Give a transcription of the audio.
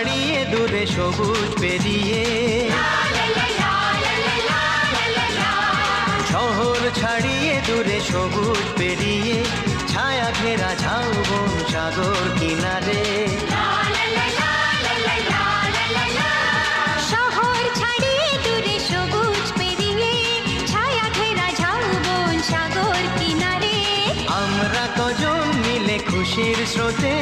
ছাড়িয়ে দূরে সবুজ পেরিয়ে, শহর ছাড়িয়ে দূরে সবুজ পেরিয়ে, ছায়া ঘেরা ঝাউবন সাগর কিনারে। শহর ছাড়িয়ে দূরে সবুজ পেরিয়ে, ছায়া ঘেরা ঝাউবন সাগর কিনারে। আমরা কজন মিলে খুশির স্রোতে